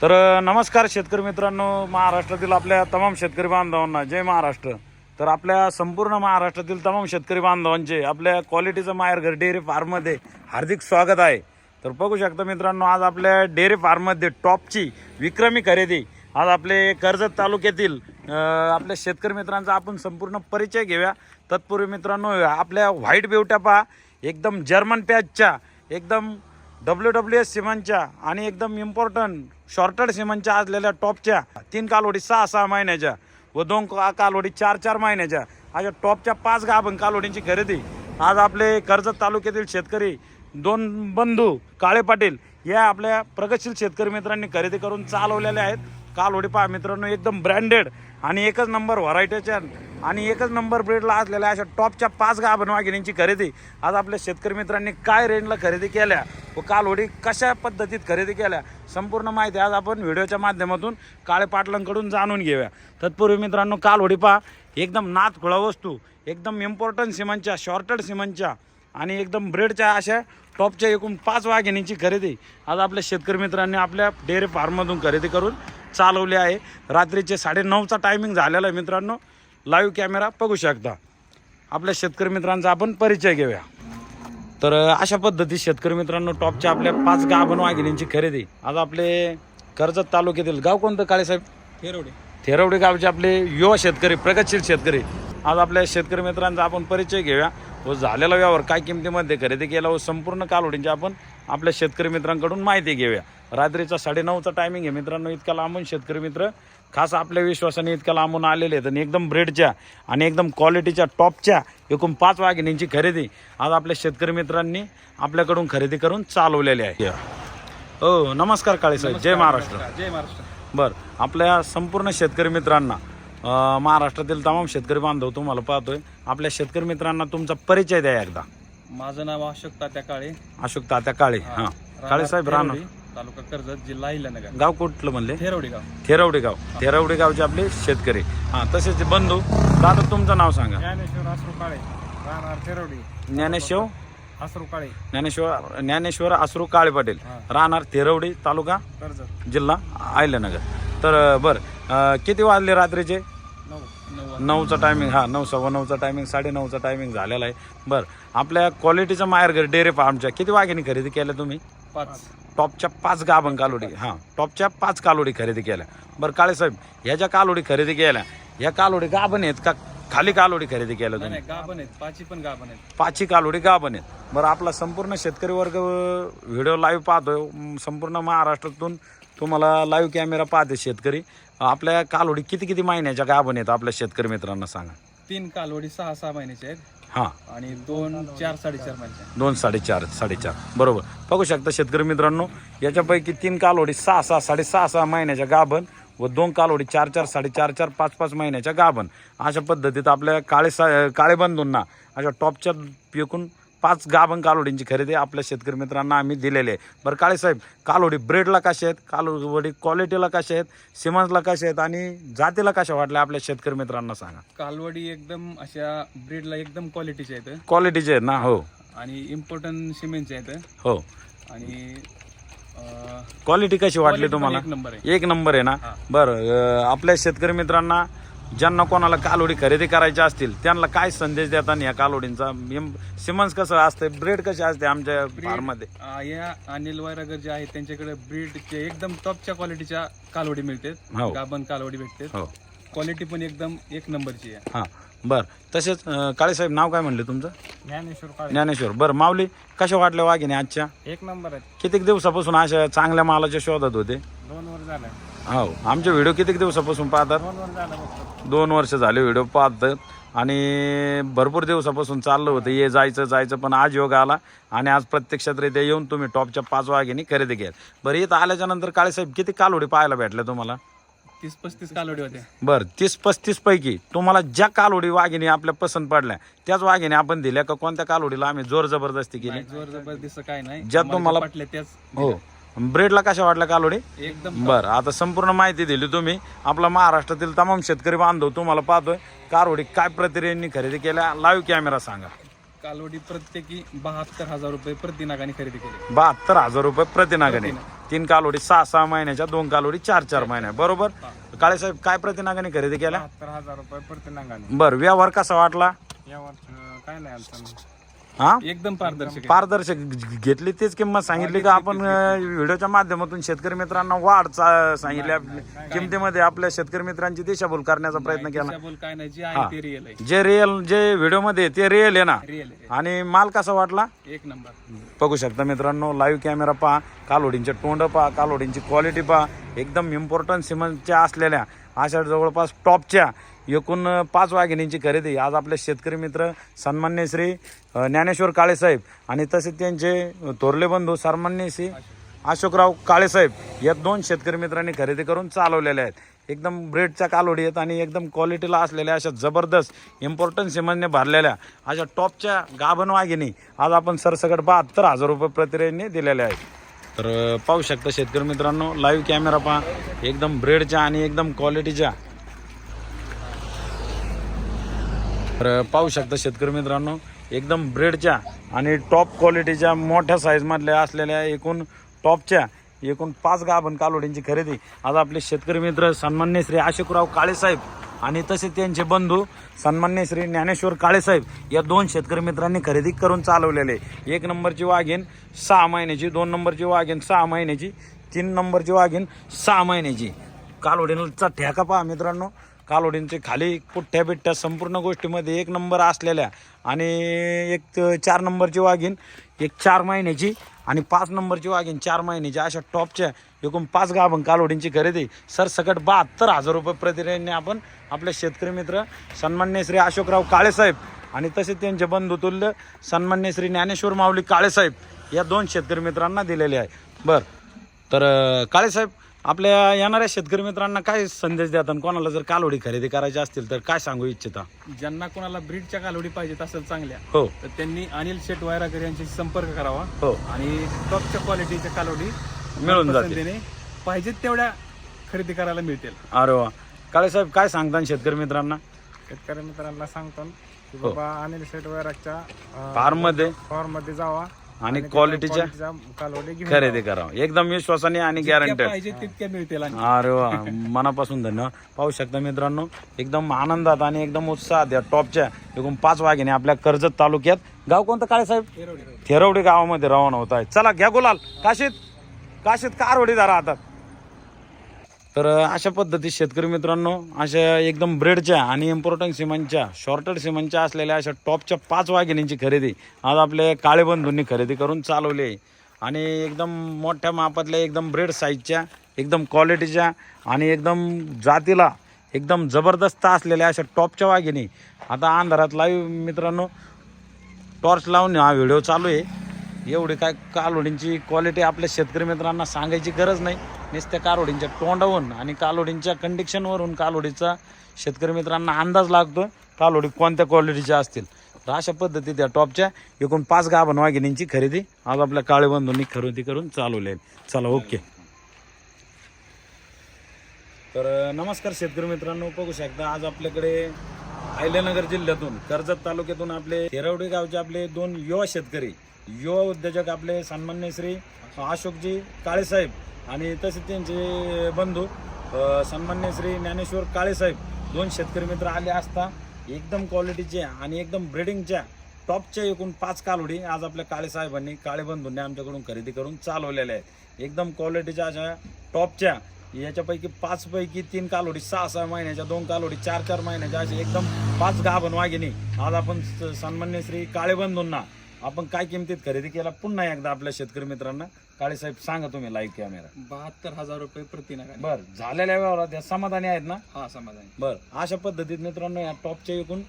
तर नमस्कार शेतकरी मित्रांनो, महाराष्ट्रातील आपल्या तमाम शेतकरी बांधवांना जय महाराष्ट्र। तर आपल्या संपूर्ण महाराष्ट्रातील तमाम शेतकरी बांधवांचे आपल्या क्वालिटीचं माहेरघर डेअरी फार्ममध्ये हार्दिक स्वागत आहे। तर बघू शकता मित्रांनो, आज आपल्या डेअरी फार्ममध्ये टॉपची विक्रमी खरेदी आज आपले कर्जत तालुक्यातील आपल्या शेतकरी मित्रांचा आपण संपूर्ण परिचय घेऊया। तत्पूर्वी मित्रांनो, आपल्या व्हाईट बिवट्या पहा, एकदम जर्मन पॅचच्या, एकदम WWS सिमेंटच्या आणि एकदम इम्पॉर्टंट शॉर्टेड सिमेंटच्या असलेल्या टॉपच्या 3 कालवडी 6 महिन्याच्या व 2 कालवडी 4 महिन्याच्या अशा टॉपच्या 5 गाभण कालवडींची खरेदी आज आपले कर्जत तालुक्यातील शेतकरी 2 बंधू काळे पाटील या आपल्या प्रगतशील शेतकरी मित्रांनी खरेदी करून चालवलेल्या आहेत। कालवडी पहा मित्रांनो, एकदम ब्रँडेड आणि एकच नंबर व्हरायटीच्या आणि एकच नंबर ब्रेडला असलेल्या अशा टॉपच्या 5 गाभण वाघिणींची खरेदी आज आपल्या शेतकरी मित्रांनी काय रेंजला खरेदी केल्या व कालवडी कशा पद्धतीत खरेदी केल्या संपूर्ण माहिती आज आपण व्हिडिओच्या माध्यमातून काळे पाटलांकडून जाणून घेऊया। तत्पूर्वी मित्रांनो, कालवडी पहा, एकदम नाथ खुळा वस्तू, एकदम इम्पॉर्टंट सिमेंटच्या, शॉर्टेड सिमेंटच्या आणि एकदम ब्रेडच्या अशा टॉपच्या एकूण 5 वाघिणींची खरेदी आज आपल्या शेतकरी मित्रांनी आपल्या डेअरी फार्ममधून खरेदी करून चालवली आहे। रात्रीचे 9:30चा टायमिंग झालेला आहे मित्रांनो। लाईव्ह कॅमेरा बघू शकता। आपल्या शेतकरी मित्रांचा आपण परिचय घेऊया। तर अशा पद्धती शेतकरी मित्रांनो, टॉपच्या आपल्या 5 गाभण वाघिणींची खरेदी आज आपले कर्जत तालुक्यातील गाव कोणतं काळेसाहेब? थेरवडी गावचे आपले युवा शेतकरी, प्रगतशील शेतकरी आज आपल्या शेतकरी मित्रांचा आपण परिचय घेऊया व झालेला व्यवहार काय किमतीमध्ये खरेदी केला व संपूर्ण कालवडींची आपण आपल्या शेतकरी मित्रांकडून माहिती घेऊया। रात्रीचा 9:30चा टायमिंग आहे मित्रांनो। इतक्या लांबून शेतकरी मित्र खास आपल्या विश्वासाने इतक्या लांबून आलेले आहेत आणि एकदम ब्रेडच्या आणि एकदम क्वालिटीच्या टॉपच्या एकूण 5 वाघिणींची खरेदी आज आपल्या शेतकरी मित्रांनी आपल्याकडून खरेदी करून चालवलेली आहे। हो, नमस्कार काळे साहेब, जय महाराष्ट्र। जय महाराष्ट्र। बरं, आपल्या संपूर्ण शेतकरी मित्रांना महाराष्ट्रातील तमाम शेतकरी बांधव तुम्हाला पाहतोय, आपल्या शेतकरी मित्रांना तुमचा परिचय द्या एकदा। माझं नाव अशोक तात्या काळे। अशोक तात्या काळे। हां, काळे साहेब, राहणार तालुका कर्जत, जिल्हा अहिल्यानगर। गाव कुठलं म्हणले? थेरवडी गाव। थेरवडी गावचे आपले शेतकरी। हां, तसेच बंधू दादा तुमचं नाव सांगा। ज्ञानेश्वर आसरू काळे, राहणार थेरवडी। ज्ञानेश्वर आसरू काळे पाटील, राहणार थेरवडी, तालुका कर्जत, जिल्हा अहिल्यानगर। तर बरं, किती वाजले रात्रीचे? 9चा टायमिंग। हां, 9, 9:15चा टायमिंग, 9:30चा टायमिंग झालेला आहे। बरं, आपल्या क्वालिटीचं माहेरघर डेअरी फार्मच्या किती वाघिणी खरेदी केल्या तुम्ही? 5 टॉपच्या 5 गाभण कालोडी। हां, टॉपच्या 5 कालोडी खरेदी केल्या। बरं काळे साहेब, ह्या ज्या कालोडी खरेदी केल्या ह्या कालोडी गाभण आहेत का खाली कालोडी खरेदी केल्या तुम्ही? नाही, गाभण आहेत, 5 पण गाभण आहेत। 5 कालोडी गाभण आहेत। बरं, आपला संपूर्ण शेतकरी वर्ग व्हिडिओ लाईव्ह पाहतोय, संपूर्ण महाराष्ट्रातून तुम्हाला लाईव्ह कॅमेरा पाहते शेतकरी। आपल्या कालोडी किती महिन्याच्या गाभण आहेत आपल्या शेतकरी मित्रांना सांगा। 3 कालवडी 6 महिन्याच्या आहेत। हां, आणि 2 4 4.5 महिन्याच्या। 2 4.5 बरोबर। बघू शकता शेतकरी मित्रांनो, याच्यापैकी 3 कालोडी 6 6.5 महिन्याच्या गाभण व 2 कालोडी 4 4.5 5 महिन्याच्या गाभण अशा पद्धतीत आपल्या काळे बंधूंना अशा टॉपच्या एकूण 5 गाभण कालोडींची खरेदी आपल्या शेतकरी मित्रांना आम्ही दिलेली आहे। बरं काळे साहेब, कालोडी ब्रेडला कशा आहेत, कालोडी क्वालिटीला कशा आहेत, सिमेंटला कशा आहेत आणि जातीला कशा वाटल्या आपल्या शेतकरी मित्रांना सांगा। कालवडी एकदम अशा ब्रीडला एकदम क्वालिटीचे आहेत। क्वालिटीचे आहेत ना? हो। आणि इम्पॉर्टंट सिमेंटचे आहेत। हो। आणि क्वालिटी कशी वाटली तुम्हाला? 1 नंबर आहे। 1 नंबर आहे ना? बरं, आपल्या शेतकरी मित्रांना ज्यांना कोणाला कालोडी खरेदी करायची असतील त्यांना काय संदेश देतात या कालोडींचा? सिमन्स कसं असते, ब्रेड कशी असते आमच्या फार्ममध्ये? या अनिल वैरागर जे आहेत त्यांच्याकडे ब्रीडचे एकदम टॉपच्या क्वालिटीच्या कालवडी मिळतात। हो। गाभण कालवडी भेटतात। हो। क्वालिटी पण एकदम 1 नंबरची आहे। हां, बरं। तसेच काळे साहेब, नाव काय म्हणले तुमचं? ज्ञानेश्वर काळे। ज्ञानेश्वर। बरं माऊली, कशा वाटल्या वाघिणी आजच्या? 1 नंबर आहे। किती दिवसापासून अशा चांगल्या मालाच्या शोधात होते? 2 वर झालं। हो, आमचे व्हिडिओ किती दिवसापासून पाहतात? 2 वर झालं। 2 वर्ष झाले व्हिडिओ पाहतात आणि भरपूर दिवसापासून चाललं होतं ये जायचं, पण आज योग आला आणि आज प्रत्यक्षातरित्या येऊन तुम्ही टॉपच्या 5 वाघिणी खरेदी केल्या। बरं, इथं आल्याच्या नंतर काळे साहेब किती कालोडी पाहायला भेटल्या तुम्हाला? 30-35 कालवडी होत्या। बरं, 30-35 पैकी तुम्हाला ज्या कालोडी वाघिणी आपल्या पसंत पडल्या त्याच वाघिणी आपण दिल्या का कोणत्या कालोडीला आम्ही जोर जबरदस्ती केली? जोर जबरदस्त काय नाही, ज्या तुम्हाला पटले त्याच। हो। ब्रेडला कशा वाटल्या कालोडी? एकदम। बरं, आता संपूर्ण माहिती दिली तुम्ही। आपला महाराष्ट्रातील तमाम शेतकरी बांधव तुम्हाला पाहतोय, कालोडी काय प्रतिरेंनी खरेदी केल्या लाईव्ह कॅमेरा सांगा। कालवडी प्रत्येकी 72,000 रुपये प्रति नागाने खरेदी केली. 72,000 रुपये प्रतिनागाने. 3 कालोडी 6 महिन्याच्या, 2 कालोडी 4 महिन्या, बरोबर. काळेसाहेब काय प्रतिनागाने खरेदी केल्या? 72,000 रुपये प्रति नागाने. बर, व्यवहार कसा वाटला? यावर काय नाही आमचं, हा एकदम पारदर्शक. पारदर्शक घेतली तीच किंमत सांगितली का आपण व्हिडिओच्या माध्यमातून शेतकरी मित्रांना वाढ सांगितल्या किमतीमध्ये आपल्या शेतकरी मित्रांची दिशाभूल करण्याचा प्रयत्न केला? काय नाही, जे आहे ते रिअल आहे. जे रिअल, जे व्हिडिओ मध्ये ते रिअल आहे ना. रिअल आहे, आणि माल कसा वाटला? एक नंबर. बघू शकता मित्रांनो, लाईव्ह कॅमेरा पहा, कालोडींचे तोंड पहा, कालोडींची क्वालिटी पहा. एकदम इम्पॉर्टंट सिमेंटच्या असलेल्या अशा जवळपास टॉपच्या एकूण 5 वाघिणींची खरेदी आज आपले शेतकरी मित्र सन्मान्य श्री ज्ञानेश्वर काळेसाहेब आणि तसेच त्यांचे थोरले बंधू सन्मान्य श्री अशोकराव काळेसाहेब या 2 शेतकरी मित्रांनी खरेदी करून चालवलेल्या आहेत. एकदम ब्रेडच्या कालोडी आहेत आणि एकदम क्वालिटीला असलेल्या अशा जबरदस्त इम्पॉर्टंट सिमेंटने भरलेल्या अशा टॉपच्या गाभण वाघिणी आज आपण सरसकट 72,000 रुपये प्रतिरेने दिलेल्या आहेत. तर पाहू शकता शेतकरी मित्रांनो, लाईव्ह कॅमेरा पहा, एकदम ब्रेडच्या आणि एकदम क्वालिटीच्या. तर पाहू शकता शेतकरी मित्रांनो, एकदम ब्रेडच्या आणि टॉप क्वालिटीच्या मोठ्या साईजमधल्या असलेल्या एकूण टॉपच्या एकूण 5 गाभण कालोडींची खरेदी आज आपले शेतकरी मित्र सन्मान्य श्री अशोकराव काळेसाहेब आणि तसेच त्यांचे बंधू सन्मान्य श्री ज्ञानेश्वर काळेसाहेब या 2 शेतकरी मित्रांनी खरेदी करून चालवलेले. 1 नंबरची वाघीण 6 महिन्याची, 2 नंबरची वाघीण 6 महिन्याची, 3 नंबरची वाघीण 6 महिन्याची. कालोडींचा ठेका पहा मित्रांनो, कालोडींचे खाली पुठ्ठ्या बिठ्ठ्या संपूर्ण गोष्टीमध्ये 1 नंबर असलेल्या आणि एक 4 नंबरची वाघीण एक 4 महिन्याची आणि 5 नंबरची वाघीण 4 महिन्याची अशा टॉपच्या एकूण 5 गाभण कालोडींची खरेदी सरसकट 72,000 रुपये प्रतिरेने आपण आपले शेतकरी मित्र सन्मान्य श्री अशोकराव काळेसाहेब आणि तसेच त्यांचे बंधुतुल्य सन्मान्य श्री ज्ञानेश्वर माऊली काळेसाहेब या 2 शेतकरी मित्रांना दिलेले आहे. बरं, तर काळेसाहेब आपल्या येणाऱ्या शेतकरी मित्रांना काय संदेश देतात? कोणाला जर कालोडी खरेदी करायची असतील तर काय सांगू इच्छिता? ज्यांना कोणाला ब्रीडच्या कालोडी पाहिजेत असेल चांगल्या, हो, तर त्यांनी अनिल शेट वायरागर यांच्याशी संपर्क करावा. हो, आणि टॉपच्या क्वालिटीच्या कालोडी मिळून जाते. पाहिजेत तेवढ्या खरेदी करायला मिळतील. अरे वा. काळेसाहेब काय सांगतात शेतकरी मित्रांना? शेतकरी मित्रांना सांगतो की बाबा अनिल शेट वैरागच्या फार्म मध्ये जावा आणि क्वालिटीच्या कालोडी घेऊन खरेदी करावं. एकदम विश्वासाने आणि गॅरंटेड. पाहिजे तितक्या मिळतील. अरे वा, मनापासून धन्यवाद. पाहू शकता मित्रांनो, एकदम आनंदात आणि एकदम उत्साहात या टॉपच्या एकूण 5 वाघिणी आपल्या कर्जत तालुक्यात, गाव कोणतं काळेसाहेब? थेरवडी गावामध्ये रवाना होत आहे. चला घ्या गुलाल. काशीत कारवडी धरा हातात. तर अशा पद्धतीत शेतकरी मित्रांनो, अशा एकदम ब्रेडच्या आणि इम्पॉर्टंट सिमेंटच्या शॉर्टेड सिमेंटच्या असलेल्या अशा टॉपच्या 5 वाघिणींची खरेदी आज आपले काळे बंधूंनी खरेदी करून चालवली आहे. आणि एकदम मोठ्या मापातल्या एकदम ब्रेड साईजच्या एकदम क्वालिटीच्या आणि एकदम जातीला एकदम जबरदस्त असलेल्या अशा टॉपच्या वाघिणी आता अंधारात लाईव्ह मित्रांनो टॉर्च लावून हा व्हिडिओ चालू आहे. एवढी काय कालोडींची क्वालिटी आपल्या शेतकरी मित्रांना सांगायची गरज नाही. नुसत्या कालोडींच्या तोंडावरून आणि कालोडींच्या कंडिक्शनवरून कालोडीचा शेतकरी मित्रांना अंदाज लागतो कालोडी कोणत्या क्वालिटीच्या असतील. तर अशा पद्धतीत या टॉपच्या एकूण 5 गाभण वाघिणींची खरेदी आज आपल्या काळे बंधूंनी खरेदी करून चालवली आहे. चला ओके. तर नमस्कार शेतकरी मित्रांनो, बघू शकता आज आपल्याकडे अहिल्यानगर जिल्ह्यातून कर्जत तालुक्यातून आपले थेरवडी गावचे आपले 2 युवा शेतकरी, युवा उद्योजक आपले सन्मान्य श्री अशोकजी काळेसाहेब आणि तसेच त्यांचे बंधू सन्मान्य श्री ज्ञानेश्वर काळेसाहेब 2 शेतकरी मित्र आले असता एकदम क्वालिटीचे आणि एकदम ब्रीडिंगच्या टॉपच्या एकूण 5 कालोडी आज आपल्या काळेसाहेबांनी काळे बंधूंनी आमच्याकडून खरेदी करून चालवलेल्या आहेत. एकदम क्वालिटीच्या अशा टॉपच्या याच्यापैकी 5 पैकी 3 कालोडी 6 महिन्याच्या, 2 कालोडी 4 महिन्याच्या असे एकदम 5 गाभण वाघिणी आज आपण सन्मान्य श्री काळे बंधूंना आपण काय किमतीत खरेदी केला पुन्हा एकदा आपल्या शेतकरी मित्रांना काळेसाहेब सांगा तुम्ही लाईव्ह कॅमेरा. 72,000 रुपये प्रति नागाने. बर, झालेल्या व्यवहारात या समाधानी आहेत ना? हा, समाधानी. बर, अशा पद्धतीत मित्रांनो या टॉपच्या एकूण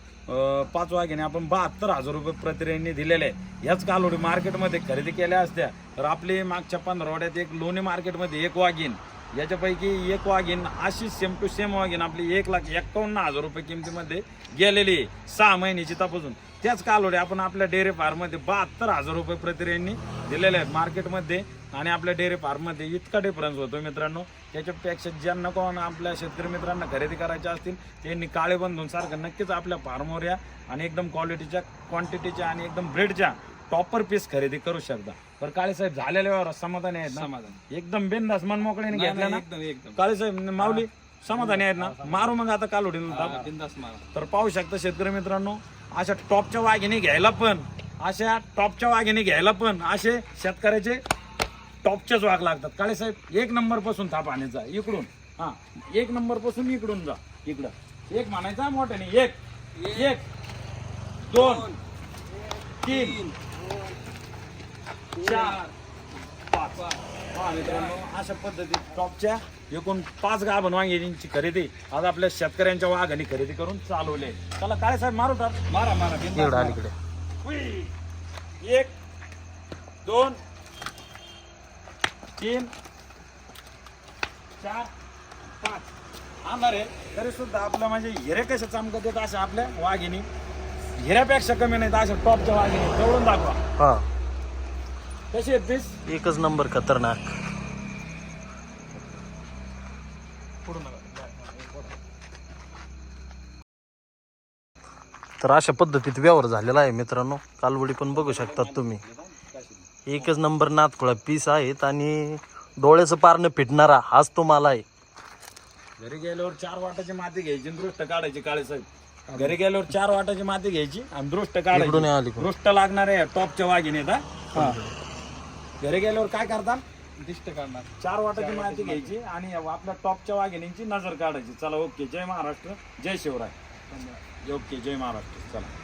5 वाघिणी आपण 72,000 रुपये प्रतिरेने दिलेले आहे. याच कालोडी मार्केटमध्ये खरेदी केल्या असत्या तर आपली मागच्या 15 एक लोणी मार्केटमध्ये 1 वाघीण याच्यापैकी एक वाघीण अशी सेम टू सेम वाघीण आपली 1,51,000 रुपये किमतीमध्ये गेलेली आहे 6 महिन्याची तपासून. त्याच कालोडी आपण आपल्या डेअरी फार्ममध्ये 72,000 रुपये प्रतिरेंनी दिलेले आहेत मार्केटमध्ये. आणि आपल्या डेअरी फार्ममध्ये इतका डिफरन्स होतो मित्रांनो. त्याच्यापेक्षा ज्यांना कोण आपल्या शेतकरी मित्रांना खरेदी करायचे असतील त्यांनी काळे बंधून सारखं नक्कीच आपल्या फार्मवर या आणि एकदम क्वालिटीच्या, क्वांटिटीच्या आणि एकदम ब्रेडच्या टॉपर पीस खरेदी करू शकता. तर काळे साहेब झालेल्या व्यवहारात समाधानी आहेत ना? समाधान एकदम बिनधास्त मन मोकळीने घेतल्या ना एकदम काळे साहेब? माऊली समाधानी आहेत ना? मारू मग आता कालोडी बिंदास मारा. तर पाहू शकता शेतकरी मित्रांनो, अशा टॉपच्या वाघिणी घ्यायला पण, अशा टॉपच्या वाघिणी घ्यायला पण असे शेतकऱ्याचे टॉपचेच वाघ लागतात. काळे साहेब 1 नंबर पासून थाप आणायचा इकडून. हा 1 नंबर पासून इकडून जा. इकडं 1 म्हणायचा मोठ्याने. 1 1 2 3 4 5. हा मित्रांनो, अशा पद्धतीत टॉपच्या एकूण 5 गाभण वाघिणींची खरेदी आज आपल्या शेतकऱ्यांच्या वाघांनी खरेदी करून चालवले. चला काळे साहेब मारू तर मारा मारा बिनधास्त मारा. 1 2 3 4 5 आणणार आहे. तरी सुद्धा आपलं म्हणजे हिरे कसे चमकत येत अशा आपल्या वाघिणी हिऱ्यापेक्षा कमी नाहीत अशा टॉपच्या वाघिणी. जवळून दाखवा हा कशी आहेत पीस. एकच नंबर खतरनाक. तर अशा पद्धतीत व्यवहार झालेला आहे मित्रांनो. कालवडी पण बघू शकतात तुम्ही. एकच नंबर नातखुळा पीस आहेत आणि डोळ्याचं पारणं फिटणारा हाच तो माल आहे. घरी गेल्यावर 4 वाटाची माती घ्यायची आणि दृष्ट काढायची. काळे साहेब घरी गेल्यावर 4 वाटाची माती घ्यायची आणि दृष्ट इकडून काढायची. आली दृष्ट लागणारे टॉपच्या वाघिणी हा. घरी गेल्यावर काय करतात? दिष्ट काढणार. 4 वाटाची माती घ्यायची आणि आपल्या टॉपच्या वाघिणींची नजर काढायची. चला ओके. जय महाराष्ट्र, जय शिवराय. ओके, जय महाराष्ट्र. चला.